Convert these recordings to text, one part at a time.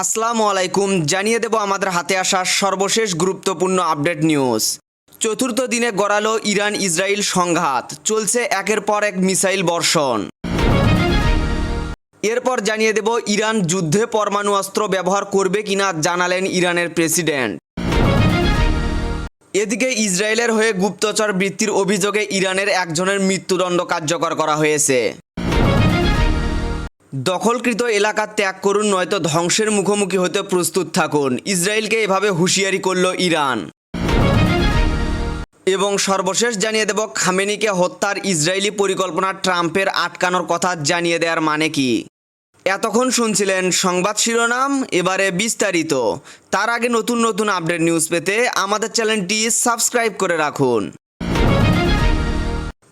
আসসালামু আলাইকুম। জানিয়ে দেব আমাদের হাতে আসা সর্বশেষ গুরুত্বপূর্ণ আপডেট নিউজ। চতুর্থ দিনে গড়ালো ইরান ইসরায়েল সংঘাত, চলছে একের পর এক মিসাইল বর্ষণ। এরপর জানিয়ে দেব ইরান যুদ্ধে পরমাণু অস্ত্র ব্যবহার করবে কিনা জানালেন ইরানের প্রেসিডেন্ট। এদিকে ইসরায়েলের হয়ে গুপ্তচর বৃত্তির অভিযোগে ইরানের একজনের মৃত্যুদণ্ড কার্যকর করা হয়েছে। দখলকৃত এলাকা ত্যাগ করুন, নয়তো ধ্বংসের মুখোমুখি হতে প্রস্তুত থাকুন, ইসরায়েলকে এভাবে হুঁশিয়ারি করল ইরান। এবং সর্বশেষ জানিয়ে দেব খামেনিকে হত্যার ইসরায়েলি পরিকল্পনা ট্রাম্পের আটকানোর কথা জানিয়ে দেওয়ার মানে কি। এতক্ষণ শুনছিলেন সংবাদ শিরোনাম, এবারে বিস্তারিত। তার আগে নতুন নতুন আপডেট নিউজ পেতে আমাদের চ্যানেলটি সাবস্ক্রাইব করে রাখুন।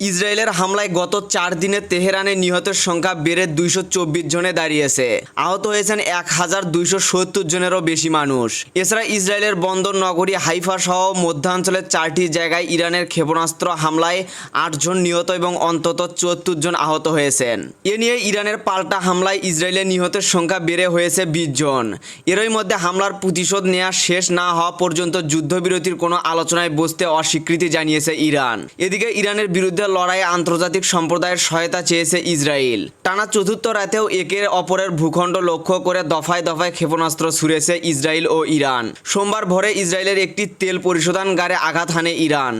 ইসরায়েলের হামলায় গত 4 দিনে তেহরানে নিহতের সংখ্যা বেড়ে 224 জনে দাঁড়িয়েছে। আহত হয়েছেন 1270 জনেরও বেশি মানুষ। এছাড়া ইসরায়েলের বন্দর নগরী হাইফা সহ মধ্যাঞ্চলের 4টি জায়গায় ইরানের ক্ষেপণাস্ত্র হামলায় 8 জন নিহত এবং অন্তত 74 জন আহত হয়েছেন। এ নিয়ে ইরানের পাল্টা হামলায় ইসরায়েলের নিহতের সংখ্যা বেড়ে হয়েছে 20 জন। এরই মধ্যে হামলার প্রতিশোধ নেওয়া শেষ না হওয়া পর্যন্ত যুদ্ধবিরতির কোনো আলোচনায় বসতে অস্বীকৃতি জানিয়েছে ইরান। এদিকে ইরানের বিরুদ্ধে লড়াইয়ে আন্তর্জাতিক সম্প্রদায়ের সহায়তা চেয়েছে ইসরায়েল। টানা চতুর্থ রাতেও একে অপরের ভূখণ্ড লক্ষ্য করে দফায় দফায় ক্ষেপণাস্ত্র ছুড়েছে ইসরায়েল ও ইরান। সোমবার ভোরে ইসরায়েলের একটি তেল পরিশোধনাগারে আঘাত হানে ইরান।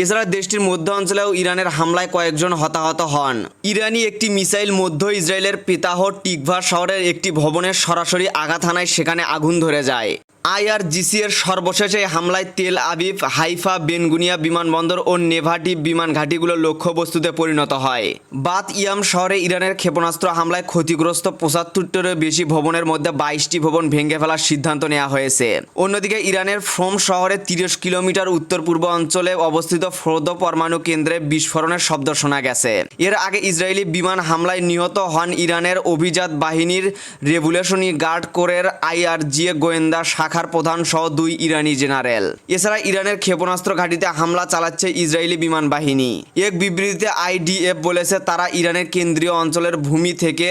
এছাড়া দেশটির মধ্য অঞ্চলেও ইরানের হামলায় কয়েকজন হতাহত হন। ইরানি একটি মিসাইল মধ্য ইসরায়েলের পিতাহ টিকভা শহরের একটি ভবনের সরাসরি আঘাত হানায় সেখানে আগুন ধরে যায়। আইআরজিসি এর সর্বশেষ এই হামলায় তেল আবিব, হাইফা, বেনগুনিয়া বিমানবন্দর ও নেভাটি বিমান ঘাঁটিগুলো লক্ষ্যবস্তুতে পরিণত হয়। বাত ইয়াম শহরে ইরানের ক্ষেপণাস্ত্র হামলায় ক্ষতিগ্রস্ত 75টিরও বেশি ভবনের মধ্যে 22টি ভবন ভেঙে ফেলার সিদ্ধান্ত নেওয়া হয়েছে। অন্যদিকে ইরানের ফ্রোম শহরে 30 কিলোমিটার উত্তর পূর্ব অঞ্চলে অবস্থিত ফোর্দো পরমাণু কেন্দ্রে বিস্ফোরণের শব্দ শোনা গেছে। এর আগে ইসরায়েলি বিমান হামলায় নিহত হন ইরানের অভিজাত বাহিনীর রেভলিউশনারি গার্ড কোরের আইআরজিএ গোয়েন্দা শাখার প্রধান সহ 2 ইরানি জেনারেল। এছাড়া ইরানের ক্ষেপণাস্ত্র ঘাঁটিতে হামলা চালাচ্ছে ইসরায়েলি বিমান বাহিনী। এক বিবৃতিতে আইডিএফ বলেছে তারা ইরানের কেন্দ্রীয় অঞ্চলের ভূমি থেকে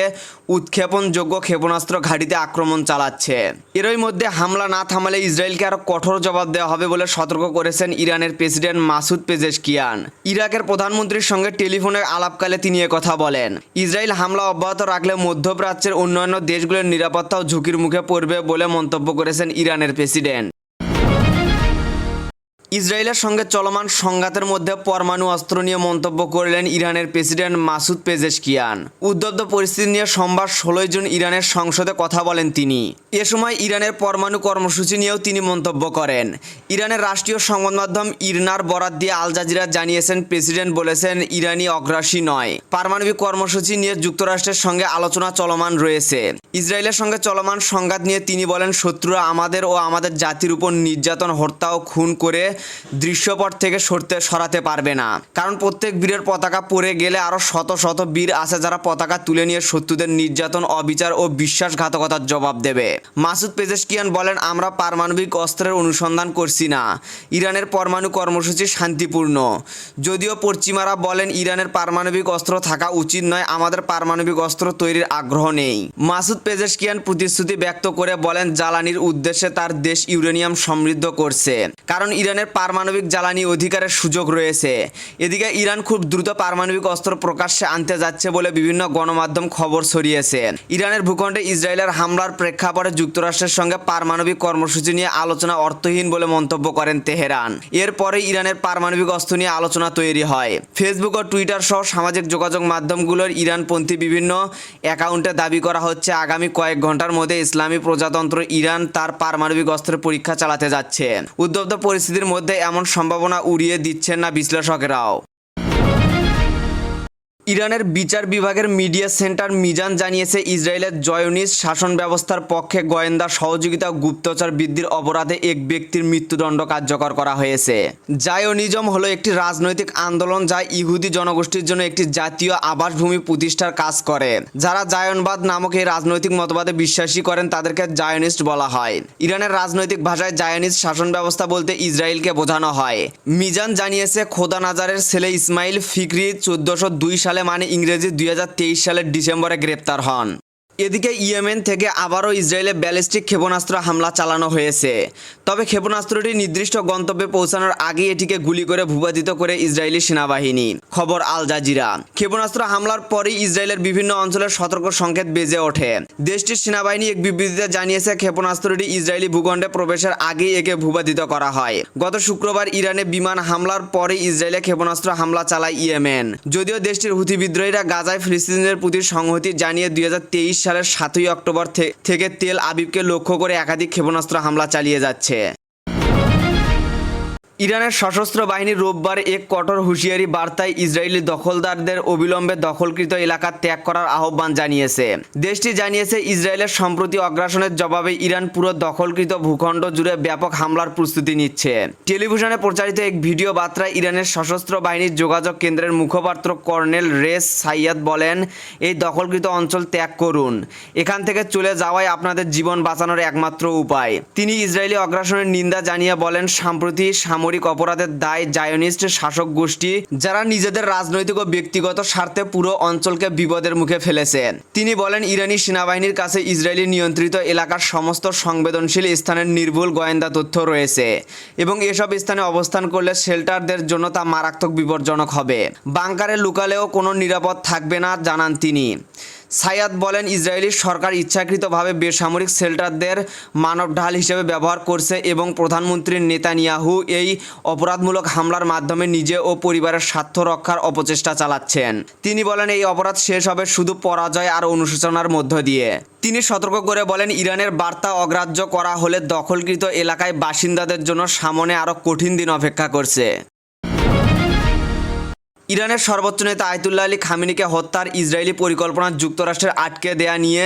উৎক্ষেপণযোগ্য ক্ষেপণাস্ত্র ঘাঁটিতে আক্রমণ চালাচ্ছে। এরই মধ্যে হামলা না থামালে ইসরায়েলকে আরও কঠোর জবাব দেওয়া হবে বলে সতর্ক করেছেন ইরানের প্রেসিডেন্ট মাসুদ পেজেশকিয়ান। ইরাকের প্রধানমন্ত্রীর সঙ্গে টেলিফোনে আলাপকালে তিনি কথা বলেন। ইসরায়েল হামলা অব্যাহত রাখলে মধ্যপ্রাচ্যের অন্যান্য দেশগুলোর নিরাপত্তাও ঝুঁকির মুখে পড়বে বলে মন্তব্য করেছেন ইরানের প্রেসিডেন্ট। ইসরায়েলের সঙ্গে চলমান সংঘাতের মধ্যে পরমাণু অস্ত্র নিয়ে মন্তব্য করলেন ইরানের প্রেসিডেন্ট মাসুদ পেজেশকিয়ান। উদ্বুদ্ধ পরিস্থিতি নিয়ে সোমবার 16 জুন ইরানের সংসদে কথা বলেন তিনি। এ সময় ইরানের পরমাণু কর্মসূচি নিয়েও তিনি মন্তব্য করেন। ইরানের রাষ্ট্রীয় সংবাদ মাধ্যম ইরনার বরাত দিয়ে আল জাজিরা জানিয়েছেন, প্রেসিডেন্ট বলেছেন ইরানি অগ্রাসী নয়। পারমাণবিক কর্মসূচি নিয়ে যুক্তরাষ্ট্রের সঙ্গে আলোচনা চলমান রয়েছে। ইসরায়েলের সঙ্গে চলমান সংঘাত নিয়ে তিনি বলেন, শত্রুরা আমাদের ও আমাদের জাতির উপর নির্যাতন, হত্যা ও খুন করে দৃশ্যপট থেকে সরাতে পারবে না। কারণ প্রত্যেক বীরের পতাকা পড়ে গেলে আরও শত শত বীর আছে যারা পতাকা তুলে নিয়ে শত্রুদের নির্যাতন, অবিচার ও বিশ্বাসঘাতকতার জবাব দেবে। মাসুদ পেজেশকিয়ান বলেন, আমরা পারমাণবিক অস্ত্রের অনুসন্ধান করছি না। ইরানের পরমাণু কর্মসূচি শান্তিপূর্ণ। যদিও পশ্চিমারা বলেন ইরানের পারমাণবিক অস্ত্র থাকা উচিত নয়, আমাদের পারমাণবিক অস্ত্র তৈরির আগ্রহ নেই। মাসুদ পেজেশকিয়ান প্রতিশ্রুতি ব্যক্ত করে বলেন, জ্বালানির উদ্দেশ্যে তার দেশ ইউরেনিয়াম সমৃদ্ধ করছে, কারণ ইরানের পারমাণবিক জ্বালানি অধিকারের সুযোগ রয়েছে। এদিকে ইরান খুব দ্রুত পারমাণবিক অস্ত্র প্রকাশ্যে আনতে যাচ্ছে বলে বিভিন্ন গণমাধ্যম খবর ছড়িয়েছে। ইরানের ভূখণ্ডে ইসরায়েলের হামলার প্রেক্ষাপটে যুক্তরাষ্ট্রের সঙ্গে পারমাণবিক কর্মসূচি নিয়ে আলোচনা অর্থহীন বলে মন্তব্য করেন তেহরান। এরপরে ইরানের পারমাণবিক অস্ত্র নিয়ে আলোচনা তৈরি হয়। ফেসবুক ও টুইটার সহ সামাজিক যোগাযোগ মাধ্যমগুলোর ইরানপন্থী বিভিন্ন অ্যাকাউন্টে দাবি করা হচ্ছে আগামী কয়েক ঘন্টার মধ্যে ইসলামী প্রজাতন্ত্র ইরান তার পারমাণবিক অস্ত্রের পরীক্ষা চালাতে যাচ্ছে। উদ্বুদ্ধ পরিস্থিতির মধ্যে এমন সম্ভাবনা উড়িয়ে দিচ্ছেন না বিশ্লেষকেরাও। ইরানের বিচার বিভাগের মিডিয়া সেন্টার মিজান জানিয়েছে, ইসরায়েলের জয়নিস্ট শাসন ব্যবস্থার পক্ষে গোয়েন্দা সহযোগিতা ও গুপ্তচর বৃদ্ধির অপরাধে এক ব্যক্তির মৃত্যুদণ্ড কার্যকর করা হয়েছে। জায়নিজম হলো একটি রাজনৈতিক আন্দোলন যা ইহুদি জনগোষ্ঠীর জন্য একটি জাতীয় আবাসভূমি প্রতিষ্ঠার কাজ করে। যারা জায়নবাদ নামক এই রাজনৈতিক মতবাদে বিশ্বাসী করেন তাদেরকে জায়নিস্ট বলা হয়। ইরানের রাজনৈতিক ভাষায় জায়নিস্ট শাসন ব্যবস্থা বলতে ইসরায়েলকে বোঝানো হয়। মিজান জানিয়েছে, খোদা নাজারের ছেলে ইসমাইল ফিকরি 1402 সালে মানে ইংরেজি 2023 সালের ডিসেম্বরে গ্রেপ্তার হন। এদিকে ইয়েমেন থেকে আবারও ইসরায়েলে ব্যালিস্টিক ক্ষেপণাস্ত্র হামলা চালানো হয়েছে। তবে ক্ষেপণাস্ত্রটি নির্দিষ্ট গন্তব্যে পৌঁছানোর আগে এটিকে গুলি করে ভূপাতিত করে ইসরায়েলি সেনাবাহিনী। খবর আল জাজিরা। ক্ষেপণাস্ত্র হামলার পরই ইসরায়েলের বিভিন্ন অঞ্চলে সতর্ক সংকেত বেজে ওঠে। দেশটির সেনাবাহিনী এক বিবৃতিতে জানিয়েছে ক্ষেপণাস্ত্রটি ইসরায়েলি ভূখণ্ডে প্রবেশের আগেই একে ভূপাতিত করা হয়। গত শুক্রবার ইরানে বিমান হামলার পরে ইসরায়েলে ক্ষেপণাস্ত্র হামলা চালায় ইয়েমেন। যদিও দেশটির হুথি বিদ্রোহীরা গাজায় ফিলিস্তিনিদের প্রতি সংহতি জানিয়ে 2023 সালের 7ই অক্টোবর থেকে তেল আবিবকে লক্ষ্য করে একাধিক ক্ষেপণাস্ত্র হামলা চালিয়ে যাচ্ছে। ইরানের সশস্ত্র বাহিনী রোববার এক কঠোর হুঁশিয়ারি বার্তায় ইসরায়েলি দখলদারদের অবিলম্বে দখলকৃত এলাকা ত্যাগ করার আহ্বান জানিয়েছে। দেশটি জানিয়েছে ইসরায়েলের সম্প্রতি অগ্রাসনের জবাবে ইরান পুরো দখলকৃত ভূখণ্ড জুড়ে ব্যাপক হামলার প্রস্তুতি নিচ্ছে। টেলিভিশনে প্রচারিত এক ভিডিও বার্তায় ইরানের সশস্ত্র বাহিনীর যোগাযোগ কেন্দ্রের মুখপাত্র কর্নেল রেস সাইয়াদ বলেন, এই দখলকৃত অঞ্চল ত্যাগ করুন। এখান থেকে চলে যাওয়াই আপনাদের জীবন বাঁচানোর একমাত্র উপায়। তিনি ইসরায়েলি অগ্রাসনের নিন্দা জানিয়ে বলেন, সাম্প্রতি সামরিক অপরাধের দায় জায়নিস্ট শাসক গোষ্ঠী, যারা নিজেদের রাজনৈতিক ও ব্যক্তিগত স্বার্থে পুরো অঞ্চলকে বিপদের মুখে ফেলেছে। তিনি বলেন, ইরানি সেনাবাহিনীর কাছে ইসরায়েলি নিয়ন্ত্রিত এলাকার সমস্ত সংবেদনশীল স্থানের নির্ভুল গোয়েন্দা তথ্য রয়েছে এবং এসব স্থানে অবস্থান করলে শেল্টারদের জন্য তা মারাত্মক বিপজ্জনক হবে। বাংকারে লুকালেও কোনো নিরাপদ থাকবে না, জানান তিনি। সাইয়াদ বলেন, ইসরায়েলি সরকার ইচ্ছাকৃতভাবে বেসামরিক শেল্টারদের মানব ঢাল হিসেবে ব্যবহার করছে এবং প্রধানমন্ত্রী নেতানিয়াহু এই অপরাধমূলক হামলার মাধ্যমে নিজে ও পরিবারের স্বার্থ রক্ষার অপচেষ্টা চালাচ্ছেন। তিনি বলেন, এই অপরাধ শেষ হবে শুধু পরাজয় আর অনুশোচনার মধ্য দিয়ে। তিনি সতর্ক করে বলেন, ইরানের বার্তা অগ্রাহ্য করা হলে দখলকৃত এলাকায় বাসিন্দাদের জন্য সামনে আরও কঠিন দিন অপেক্ষা করছে। ইরানের সর্বোচ্চ নেতা আয়াতুল্লাহ আলী খামেনিকে হত্যার ইসরায়েলি পরিকল্পনা যুক্তরাষ্ট্রের আটকে দেয়া নিয়ে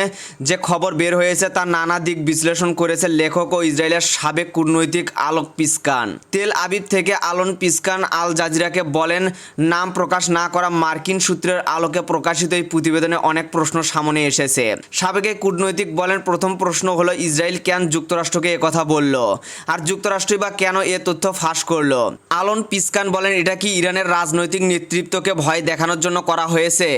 যে খবর বের হয়েছে তার নানা দিক বিশ্লেষণ করেছে লেখক ও ইসরায়েলের সাবেক কূটনৈতিক আলোক পিসকান। তেল আবিব থেকে আলন পিসকান আল জাজিরাকে বলেন, নাম প্রকাশ না করা মার্কিন সূত্রের আলোকে প্রকাশিত এই প্রতিবেদনে অনেক প্রশ্ন সামনে এসেছে। সাবেক এই কূটনৈতিক বলেন, প্রথম প্রশ্ন হলো ইসরায়েল কেন যুক্তরাষ্ট্রকে একথা বলল, আর যুক্তরাষ্ট্রই বা কেন এ তথ্য ফাঁস করলো। আলন পিসকান বলেন, এটা কি ইরানের রাজনৈতিক নেতৃত্বকে ভয় দেখানোর জন্য করা হয়েছে?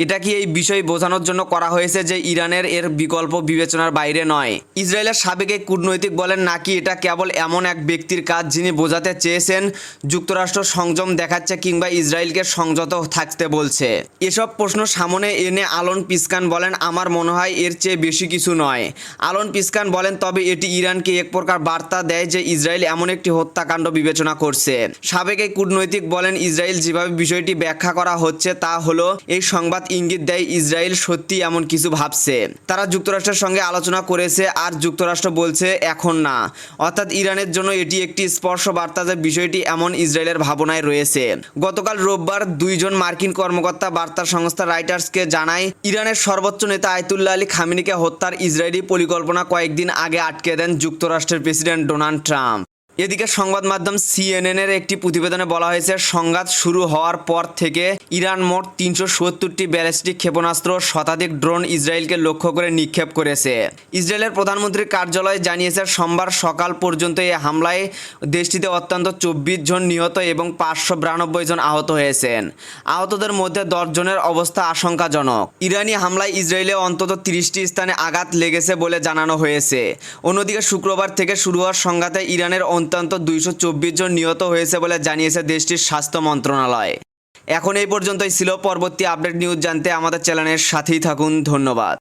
এটা কি এই বিষয় বোঝানোর জন্য করা হয়েছে যে ইরানের এর বিকল্প বিবেচনার বাইরে নয়? ইসরায়েলের সাবেক এক কূটনৈতিক বলেন, নাকি এটা কেবল এমন এক ব্যক্তির কাজ যিনি বোঝাতে চেয়েছেন যুক্তরাষ্ট্র সংযম দেখাচ্ছে কিংবা ইসরায়েলকে সংযত থাকতে বলছে? এসব প্রশ্ন সামনে এনে আলন পিসকান বলেন, আমার মনে হয় এর চেয়ে বেশি কিছু নয়। আলন পিসকান বলেন, তবে এটি ইরানকে এক প্রকার বার্তা দেয় যে ইসরায়েল এমন একটি হত্যাকাণ্ড বিবেচনা করছে। সাবেক এই কূটনৈতিক বলেন, ইসরায়েল যেভাবে বিষয়টি ব্যাখ্যা করা হচ্ছে তা হলো এই সংবাদ ইঙ্গিত দেয় ইসরায়েল সত্যি এমন কিছু ভাবছে। তারা যুক্তরাষ্ট্রের সঙ্গে আলোচনা করেছে আর যুক্তরাষ্ট্র বলছে এখন না। অর্থাৎ ইরানের জন্য এটি একটি স্পর্শ বার্তা যে বিষয়টি এমন ইসরায়েলের ভাবনায় রয়েছে। গতকাল রোববার দুইজন মার্কিন কর্মকর্তা বার্তা সংস্থা রয়টার্সকে জানায়, ইরানের সর্বোচ্চ নেতা আয়াতুল্লাহ আলী খামেনিকে হত্যার ইসরায়েলি পরিকল্পনা কয়েকদিন আগে আটকে দেন যুক্তরাষ্ট্রের প্রেসিডেন্ট ডোনাল্ড ট্রাম্প। এদিকে সংবাদ মাধ্যম সিএনএনের একটি প্রতিবেদনে বলা হয়েছে, সংঘাত শুরু হওয়ার পর থেকে ইরান মোট 370টি ব্যালিস্টিক ক্ষেপণাস্ত্র, শতাধিক ড্রোন ইসরায়েলকে লক্ষ্য করে নিক্ষেপ করেছে। ইসরায়েলের প্রধানমন্ত্রীর কার্যালয় জানিয়েছে, সোমবার সকাল পর্যন্ত এই হামলায় দেশটিতে অত্যন্ত 24 জন নিহত এবং 592 জন আহত হয়েছেন। আহতদের মধ্যে 10 জনের অবস্থা আশঙ্কাজনক। ইরানি হামলায় ইসরায়েলে অন্তত 30টি স্থানে আঘাত লেগেছে বলে জানানো হয়েছে। অন্যদিকে শুক্রবার থেকে শুরু হওয়া সংঘাতে ইরানের অন্তত 224 জন নিহত হয়েছে বলে জানিয়েছে দেশটির স্বাস্থ্য মন্ত্রণালয়। এখন এই পর্যন্তই ছিল। পরবর্তী আপডেট নিউজ জানতে আমাদের চ্যানেলের সাথেই থাকুন। ধন্যবাদ।